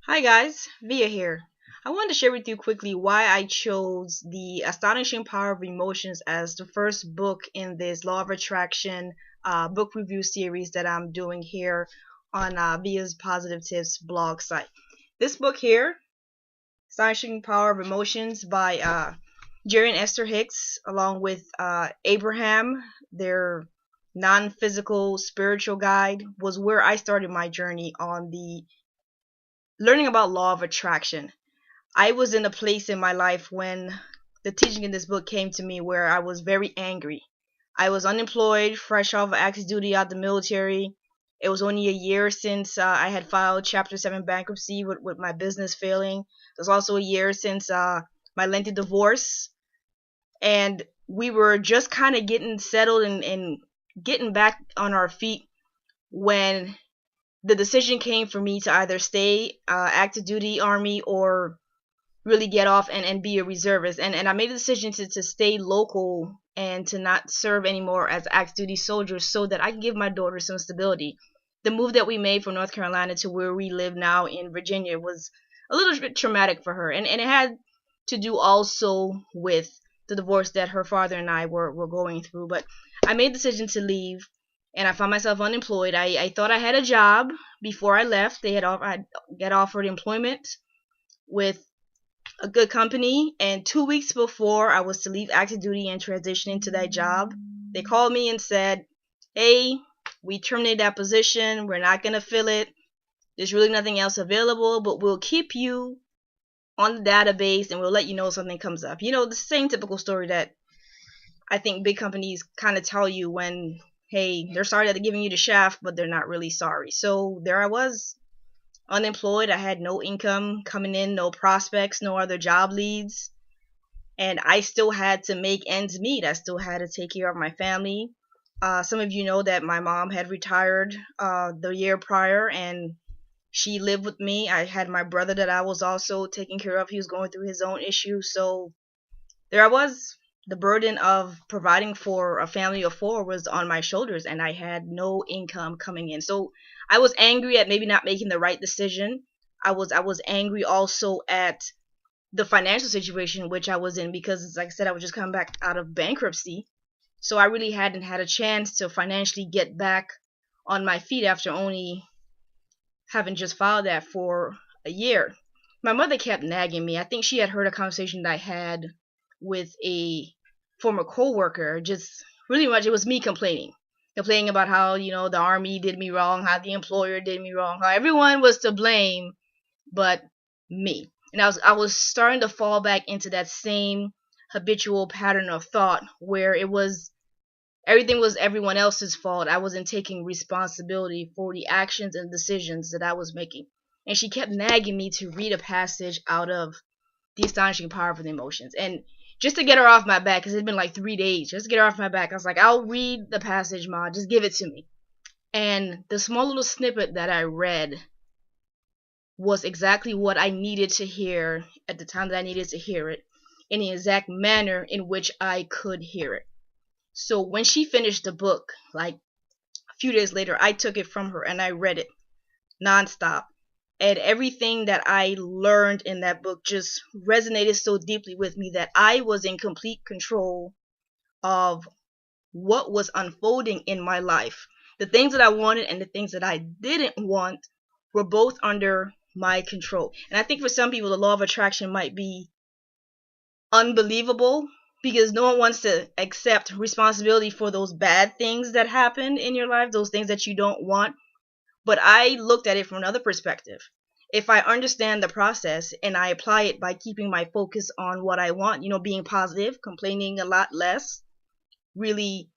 Hi guys, Via here. I wanted to share with you quickly why I chose The Astonishing Power of Emotions as the first book in this Law of Attraction book review series that I'm doing here on Via's Positive Tips blog site. This book here, Astonishing Power of Emotions by Jerry and Ester Hicks, along with Abraham, their non-physical spiritual guide, was where I started my journey on the learning about law of attraction. I was in a place in my life when the teaching in this book came to me where I was very angry. I was unemployed, fresh off of active duty out the military. It was only a year since I had filed Chapter 7 bankruptcy with my business failing. It was also a year since my lengthy divorce. And we were just kind of getting settled and getting back on our feet when the decision came for me to either stay active duty army or really get off and be a reservist. And I made a decision to stay local and to not serve anymore as active duty soldier so that I can give my daughter some stability. The move that we made from North Carolina to where we live now in Virginia was a little bit traumatic for her. And it had to do also with the divorce that her father and I were going through. But I made the decision to leave and I found myself unemployed. I thought I had a job before I left. I'd get offered employment with a good company, and 2 weeks before I was to leave active duty and transition into that job, they called me and said, "Hey, we terminated that position. We're not gonna fill it. There's really nothing else available, but we'll keep you on the database and we'll let you know if something comes up." You know, the same typical story that I think big companies kind of tell you when, hey, they're sorry that they're giving you the shaft, but they're not really sorry. So there I was, unemployed. I had no income coming in, no prospects, no other job leads, and I still had to make ends meet. I still had to take care of my family. Some of you know that my mom had retired the year prior, and she lived with me. I had my brother that I was also taking care of. He was going through his own issues, so there I was. The burden of providing for a family of four was on my shoulders, and I had no income coming in. So I was angry at maybe not making the right decision. I was angry also at the financial situation which I was in because, like I said, I was just coming back out of bankruptcy. So I really hadn't had a chance to financially get back on my feet after only having just filed that for a year. My mother kept nagging me. I think she had heard a conversation that I had with a former coworker. Just really much, it was me complaining about how the army did me wrong, how the employer did me wrong, how everyone was to blame but me. And I was starting to fall back into that same habitual pattern of thought where everything was everyone else's fault. I wasn't taking responsibility for the actions and decisions that I was making. And she kept nagging me to read a passage out of The Astonishing Power of the Emotions. And just to get her off my back, because it's been like 3 days, just to get her off my back, I was like, "I'll read the passage, Ma. Just give it to me." And the small little snippet that I read was exactly what I needed to hear at the time that I needed to hear it, in the exact manner in which I could hear it. So when she finished the book, like a few days later, I took it from her and I read it nonstop. And everything that I learned in that book just resonated so deeply with me that I was in complete control of what was unfolding in my life. The things that I wanted and the things that I didn't want were both under my control. And I think for some people, the law of attraction might be unbelievable because no one wants to accept responsibility for those bad things that happen in your life, those things that you don't want. But I looked at it from another perspective. If I understand the process and I apply it by keeping my focus on what I want, being positive, complaining a lot less, really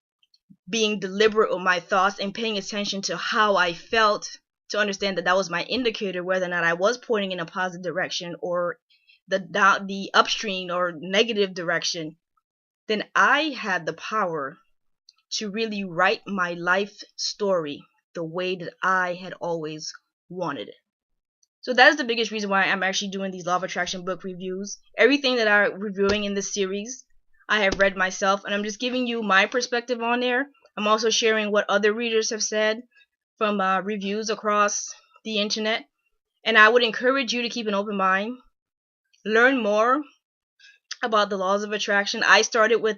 being deliberate with my thoughts and paying attention to how I felt, to understand that that was my indicator whether or not I was pointing in a positive direction or the upstream or negative direction, then I had the power to really write my life story the way that I had always wanted it. So that is the biggest reason why I'm actually doing these law of attraction book reviews. Everything that I'm reviewing in this series, I have read myself, and I'm just giving you my perspective on there. I'm also sharing what other readers have said from reviews across the internet. And I would encourage you to keep an open mind, learn more about the laws of attraction. I started with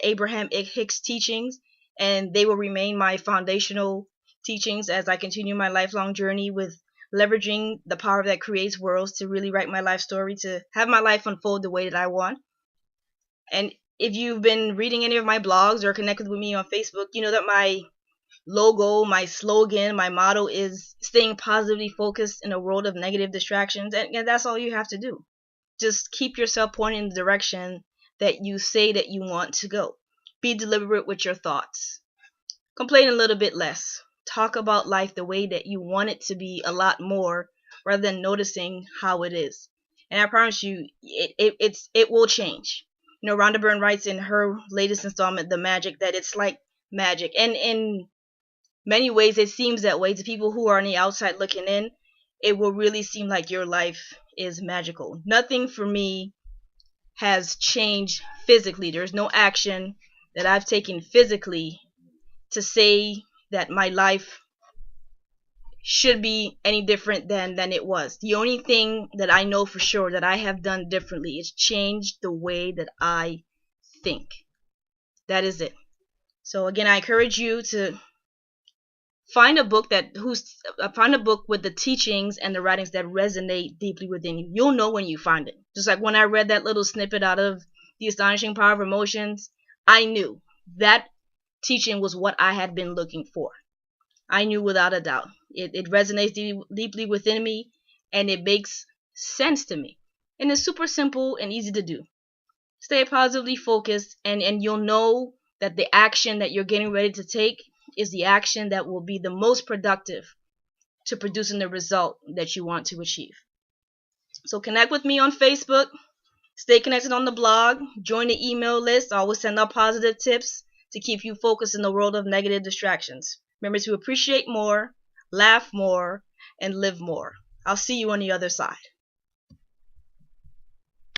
Abraham Hicks teachings, and they will remain my foundational teachings as I continue my lifelong journey with leveraging the power that creates worlds to really write my life story, to have my life unfold the way that I want. And if you've been reading any of my blogs or connected with me on Facebook, you know that my logo, my slogan, my motto is staying positively focused in a world of negative distractions. And that's all you have to do. Just keep yourself pointing in the direction that you say that you want to go. Be deliberate with your thoughts. Complain a little bit less. Talk about life the way that you want it to be a lot more, rather than noticing how it is. And I promise you, it will change. You know, Rhonda Byrne writes in her latest installment, The Magic, that it's like magic. And in many ways, it seems that way to people who are on the outside looking in. It will really seem like your life is magical. Nothing for me has changed physically. There's no action that I've taken physically to say that my life should be any different than it was. The only thing that I know for sure that I have done differently is changed the way that I think. That is it. So again, I encourage you to find a book with the teachings and the writings that resonate deeply within you. You'll know when you find it. Just like when I read that little snippet out of The Astonishing Power of Emotions, I knew that teaching was what I had been looking for. I knew without a doubt. It resonates deeply within me, and it makes sense to me. And it's super simple and easy to do. Stay positively focused, and you'll know that the action that you're getting ready to take is the action that will be the most productive to producing the result that you want to achieve. So connect with me on Facebook. Stay connected on the blog. Join the email list. I always send out positive tips to keep you focused in the world of negative distractions. Remember to appreciate more, laugh more, and live more. I'll see you on the other side.